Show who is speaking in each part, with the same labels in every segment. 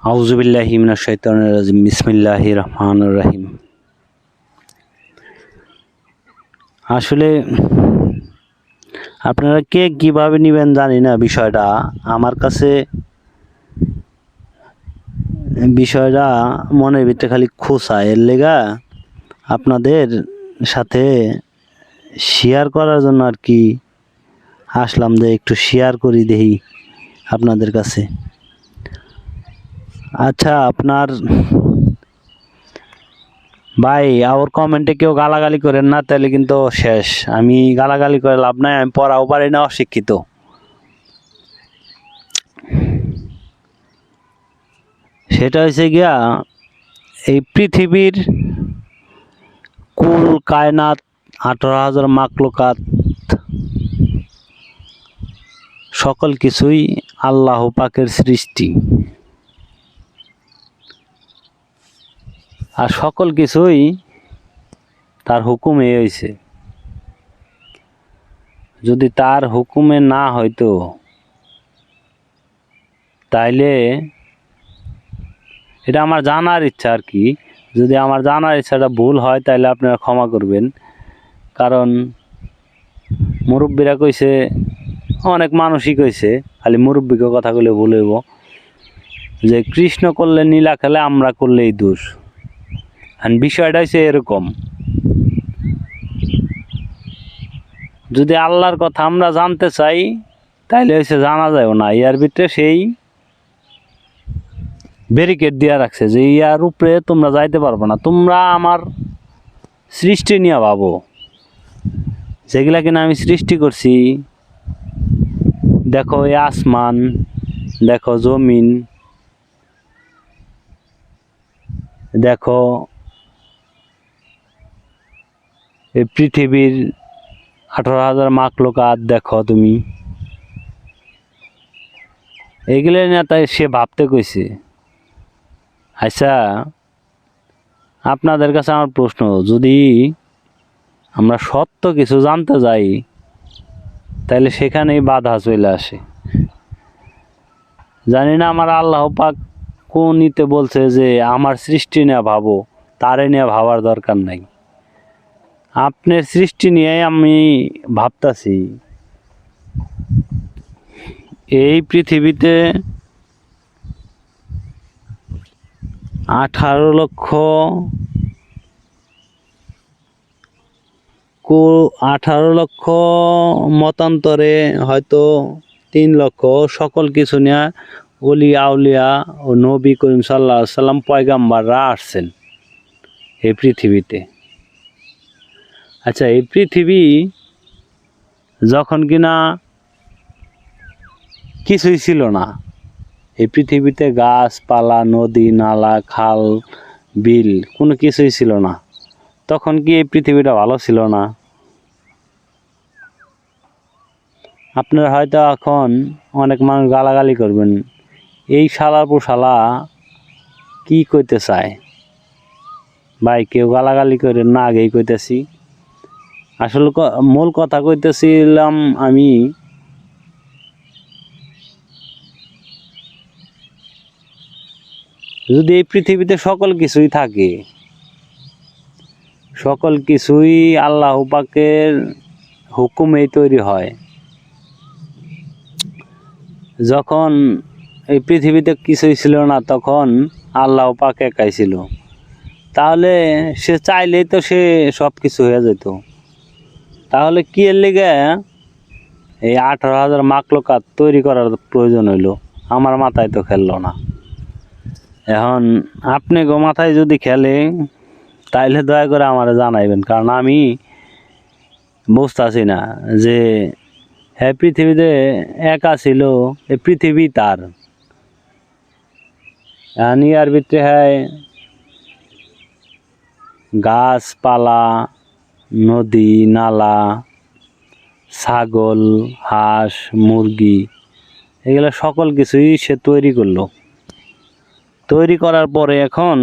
Speaker 1: আউযুবিল্লাহি মিনাশ শাইতানির রাজিম। বিসমিল্লাহির রহমানির রহিম। আসলে আপনারা কে কিভাবে নেবেন জানি না, বিষয়টা আমার কাছে বিষয়টা মনের ভিতরে খালি খোঁচায়। এর লেগা আপনাদের সাথে শেয়ার করার জন্য আর কি আসলাম, যে একটু শেয়ার করি দেখি আপনাদের কাছে। আচ্ছা, আপনার ভাই আর কমেন্টে কেউ গালাগালি করেন না, তাহলে কিন্তু শেষ। আমি গালাগালি করে লাভ নাই, আমি পড়াও পারি না, অশিক্ষিত। সেটা হয়েছে গিয়া, এই পৃথিবীর কুল কায়নাত 18,000 মাকলুকাত সকল কিছুই আল্লাহ পাকের সৃষ্টি, আর সকল কিছুই তার হুকুমে হয়েছে। যদি তার হুকুমে না হইতো তাইলে, এটা আমার জানার ইচ্ছা আর কি, যদি আমার জানার ইচ্ছাটা ভুল হয় তাহলে আপনারা ক্ষমা করবেন। কারণ মুরব্বীরা কইছে, অনেক মানুষই কইছে, খালি মুরব্বীকে কথাগুলো ভুল হইব, যে কৃষ্ণ করলে নীলা খেলে, আমরা করলেই দোষ। আর বিষয়টা হচ্ছে এরকম, যদি আল্লাহর কথা আমরা জানতে চাই তাইলে হচ্ছে জানা যায়ও না। ইয়ার ভিতরে সেই ব্যারিকেড দিয়া রাখছে যে ইয়ার উপরে তোমরা যাইতে পারবে না। তোমরা আমার সৃষ্টি নিয়ে ভাবো, যেগুলা কিনা আমি সৃষ্টি করছি। দেখো এই আসমান, দেখো জমিন, দেখো এই পৃথিবীর 18,000 মাকলুকাত, দেখো তুমি এগুলো নিয়ে তাই সে ভাবতে কইছে। আচ্ছা, আপনাদের কাছে আমার প্রশ্ন, যদি আমরা সত্য কিছু জানতে যাই তাহলে সেখানেই বাধা চলে আসে। জানি না আমার আল্লাহ পাক কোন ইতে বলছে যে আমার সৃষ্টি নিয়ে ভাবো, তারে নিয়ে ভাবার দরকার নাই। আপনার সৃষ্টি নিয়ে আমি ভাবতাছি। এই পৃথিবীতে 18 লক্ষ মতান্তরে হয়তো 3 লক্ষ সকল কিছু নিয়ে ওলি আউলিয়া ও নবী করিম সাল্লাল্লাহু আলাইহি সাল্লাম পয়গাম্বাররা আসছেন এই পৃথিবীতে। আচ্ছা, এই পৃথিবী যখন কিনা কিছুই ছিল না, এই পৃথিবীতে গাছপালা, নদী নালা, খাল বিল কোনো কিছুই ছিল না, তখন কি এই পৃথিবীটা ভালো ছিল না? আপনারা হয়তো এখন অনেক মানুষ গালাগালি করবেন, এই শালার পর শালা কি কইতে চায়। ভাই, কেউ গালাগালি করেন না, আগেই কইতেছি। আসলে মূল কথা কইতেছিলাম আমি, যদি এই পৃথিবীতে সকল কিছুই থাকে, সকল কিছুই আল্লাহ পাকের হুকুমেই তৈরি হয়, যখন এই পৃথিবীতে কিছুই ছিল না তখন আল্লাহ পাক একাই ছিল, তাহলে সে চাইলেই তো সে সব কিছু হয়ে যেত। তাহলে কি এর লেগে এই 18,000 মাকলুকাত তৈরি করার প্রয়োজন হইলো? আমার মাথায় তো খেললো না। এখন আপনি গো মাথায় যদি খেলে তাইলে দয়া করে আমারে জানাইবেন, কারণ আমি বুঝতেছি না যে হ্যাঁ পৃথিবীতে একা ছিল, এই পৃথিবী তার ইয়ার ভিতরে হ্যাঁ গাছপালা, নদী নালা, ছাগল, হাঁস, মুরগি, এগুলো সকল কিছুই সে তৈরি করলো। তৈরি করার পরে এখন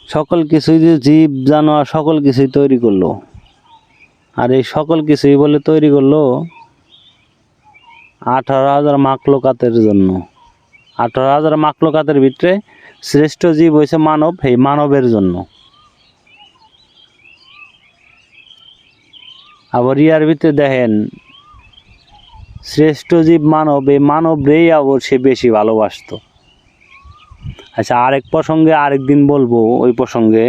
Speaker 1: সকল কিছুই যে জীব জানোয়ার সকল কিছুই তৈরি করলো, আর এই সকল কিছুই বলে তৈরি করলো 18,000 মাখলুকাতের জন্য। 18,000 মাখলুকাতের ভিতরে শ্রেষ্ঠ জীব হয়েছে মানব, এই মানবের জন্য। আবার ইয়ার ভিতরে দেখেন শ্রেষ্ঠ জীব মানব, এই মানবরেই আবার সে বেশি ভালোবাসতো। আচ্ছা, আরেক প্রসঙ্গে আরেকদিন বলবো ওই প্রসঙ্গে।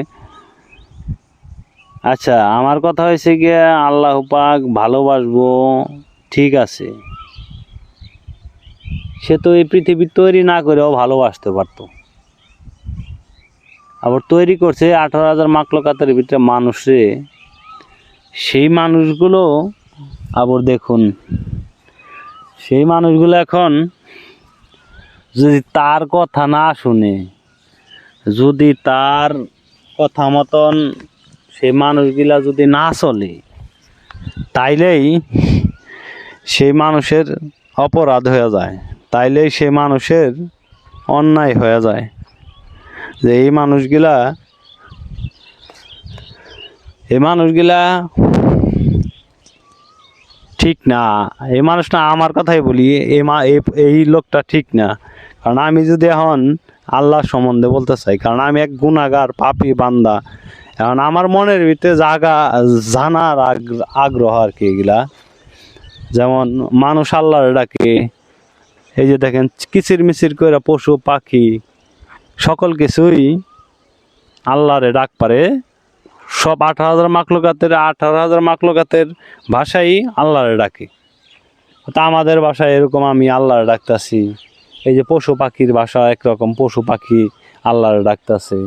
Speaker 1: আচ্ছা, আমার কথা হয়েছে গিয়ে আল্লাহ পাক ভালোবাসবো, ঠিক আছে, সে তো এই পৃথিবী তৈরি না করেও ভালোবাসতে পারতো। আবার তৈরি করছে 18,000 মাখলুকাতের ভিতরে মানুষে। সেই মানুষগুলো আবার দেখুন, সেই মানুষগুলো এখন যদি তার কথা না শুনে, যদি তার কথা মতন সেই মানুষগুলা যদি না চলে, তাইলেই সেই মানুষের অপরাধ হয়ে যায়, তাইলেই সেই মানুষের অন্যায় হয়ে যায়। যে এই মানুষগুলা ঠিক না, এই মানুষটা, আমার কথাই বলি, এই লোকটা ঠিক না। কারণ আমি যদি এখন আল্লাহর সম্বন্ধে বলতে চাই, কারণ আমি এক গুনাহগার পাপী বান্দা, এখন আমার মনের ভিতরে জানার আগ্রহ আর কি এগুলা। যেমন মানুষ আল্লাহর ডাকে, এই যে দেখেন কিচির মিচির করে পশু পাখি সকল কিছুই আল্লাহরে ডাক পারে। সব 18,000 মাখলুকাতের ভাষাই আল্লাহরে ডাকে। তা আমাদের ভাষায় এরকম আমি আল্লাহরে ডাকতাছি, এই যে পশু পাখির ভাষা একরকম, পশু পাখি আল্লাহরে ডাকতাছে,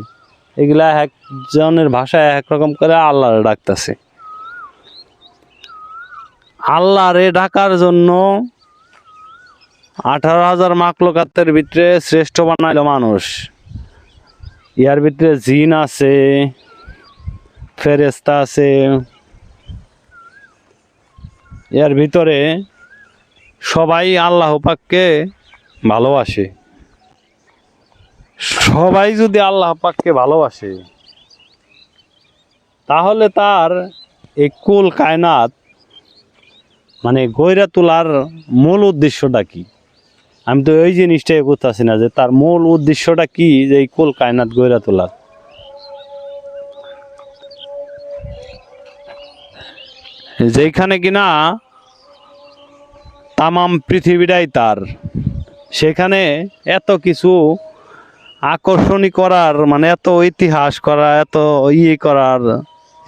Speaker 1: এগুলা একজনের ভাষায় একরকম করে আল্লাহরে ডাকতাছে। আল্লাহরে ডাকার জন্য 18,000 মাখলুকাতের ভিতরে শ্রেষ্ঠ বানাইল মানুষ। ইয়ার ভিতরে জিন আছে, ফেরেশতা আছে, এর ভিতরে সবাই আল্লাহ পাককে ভালোবাসে। সবাই যদি আল্লাহ পাককে ভালোবাসে, তাহলে তার এই কুল কায়নাত মানে গইরা তোলার মূল উদ্দেশ্যটা কি? আমি তো ওই জিনিসটাই বুঝতেছি না যে তার মূল উদ্দেশ্যটা কি, যে এই কুল কায়নাত গইরা তোলার। যেখানে কিনা তামাম পৃথিবীটাই তার, সেখানে এত কিছু আকর্ষণী করার, মানে এত ইতিহাস করা, এত করার,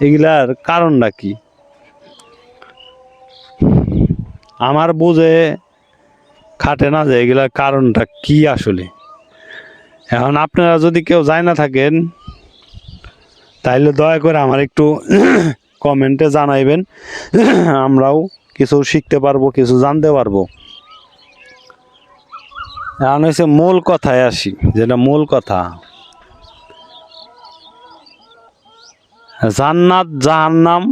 Speaker 1: এগুলার কারণটা কি আমার বুঝে খাটে না, যে এগুলার কারণটা কি আসলে। এখন আপনারা যদি কেউ যায় না থাকেন, তাইলে দয়া করে আমার একটু কমেন্টে জানাইবেন, আমরাও কিছু শিখতে পারবো, কিছু জানতে পারবো। এখন হচ্ছে মূল কথায় আসি, যেটা মূল কথা, জান্নাত জাহান্নাম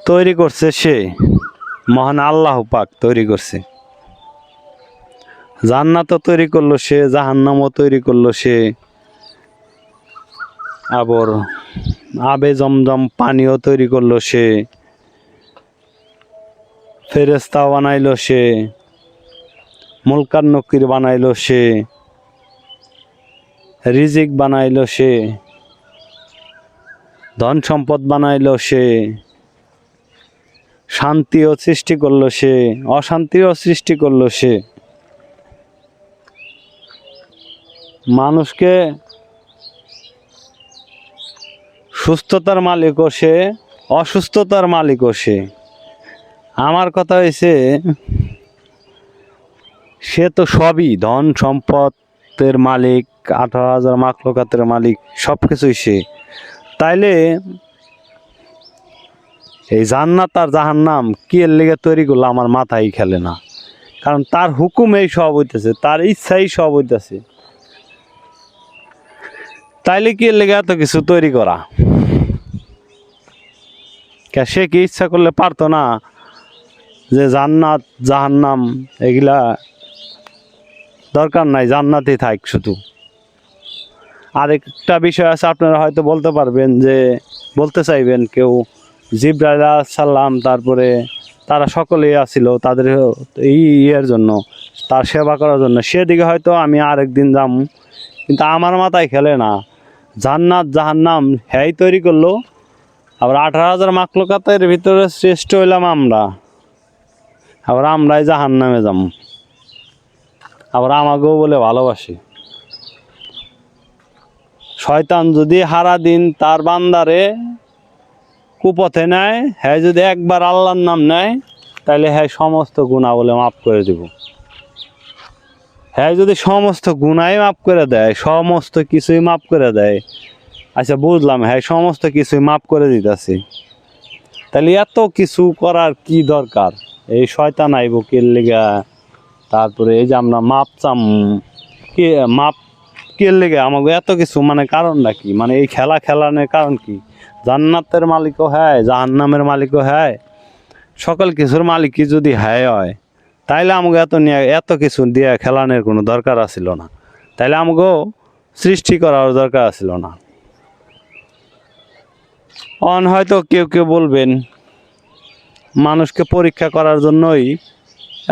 Speaker 1: তৈরি করছে সে, মহান আল্লাহ পাক তৈরি করছে। জান্নাতও তৈরি করলো সে, জাহান্নামও তৈরি করলো সে, আবার আবে জমজম পানিও তৈরি করলো সে, ফেরেশতা বানাইলো সে, মুলকার নকির বানাইলো সে, রিজিক বানাইলো সে, ধন সম্পদ বানাইলো সে, শান্তিও সৃষ্টি করলো সে, অশান্তিও সৃষ্টি করলো সে। মানুষকে সুস্থতার মালিকও সে, অসুস্থতার মালিকও সে। আমার কথা হয়েছে, সে তো সবই, ধন সম্পদের মালিক, 18,000 মাখলুকাতের মালিক, সব কিছুই সে। তাইলে এই জান্নাত আর জাহান্নাম কি এর লেগে তৈরি করলো আমার মাথায় খেলে না। কারণ তার হুকুমেই সব হইতেছে, তার ইচ্ছাই সব হইতেছে। তাইলে কি এর লেগে এত কিছু তৈরি করা? সে কি ইচ্ছা করলে পারতো না যে জান্নাত জাহান্নাম এগুলা দরকার নাই, জান্নাতই থাক শুধু? আরেকটা বিষয় আছে, আপনারা হয়তো বলতে পারবেন যে, বলতে চাইবেন কেউ, জিবরাইল আলাইহিস সালাম, তারপরে তারা সকলেই আসছিল তাদের এই ইয়ের জন্য, তার সেবা করার জন্য। সেদিকে হয়তো আমি আরেকদিন যাম, কিন্তু আমার মাথায় খেলে না। জান্নাত জাহান্নাম হ্যাই তৈরি করলো, আবার 18,000 মাখলুকাতের ভিতরে শ্রেষ্ঠ হইলাম আমরা, আবার আমরাই জাহান্নামে যাম, আবার আমাকেও বলে ভালোবাসি। শয়তান যদি হারা দিন তার বান্দারে কুপথে নেয়, হ্যাঁ যদি একবার আল্লাহর নাম নেয়, তাহলে হ্যাঁ সমস্ত গুনাহ বলে মাফ করে দিব। হ্যাঁ যদি সমস্ত গুনাই মাফ করে দেয়, সমস্ত কিছুই মাফ করে দেয়, আচ্ছা বুঝলাম হ্যাঁ সমস্ত কিছুই মাফ করে দিতেছি, তাহলে এত কিছু করার কি দরকার? এই শয়তান আইব কে লেগা? তারপরে এই যে আমরা মাপ চাম, কে মাপ কে লেগে আমাকে এত কিছু, মানে কারণটা কি? মানে এই খেলানোর কারণ কি? জান্নাতের মালিকও হ্যাঁ, জাহান্নামের মালিকও হ্যাঁ, সকল কিছুর মালিকই যদি হ্যাঁ হয়, তাইলে আমাকে এত কিছু দিয়ে খেলানোর কোনো দরকার আছিল না, তাইলে আমাকেও সৃষ্টি করার দরকার আছিল না। হয়তো কেউ কেউ বলবেন মানুষকে পরীক্ষা করার জন্যই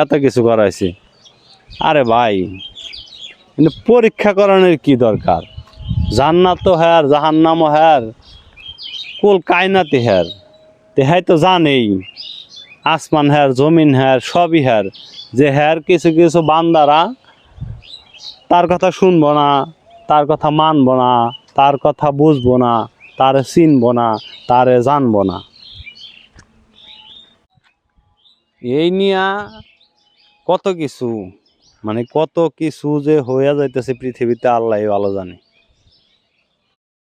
Speaker 1: এত কিছু করাইছে। আরে ভাই, কিন্তু পরীক্ষা করানোর কি দরকার? জান্নাত তো হ্যার, জাহান্নামও হ্যার, কুল কায়নাতি হ্যার, তেহাই তো জানেই আসমান হ্যার, জমিন হ্যার, সবই হ্যার। যে হ্যার কিছু কিছু বান্দারা তার কথা শুনবো না, তার কথা মানবো না, তার কথা বুঝবো না, তারে চিনবো না, তারে জানবো না। এই নিয়া কত কিছু, মানে কত কিছু যে হইয়া যাইতেছে পৃথিবীতে, আল্লাহ ভালো জানে।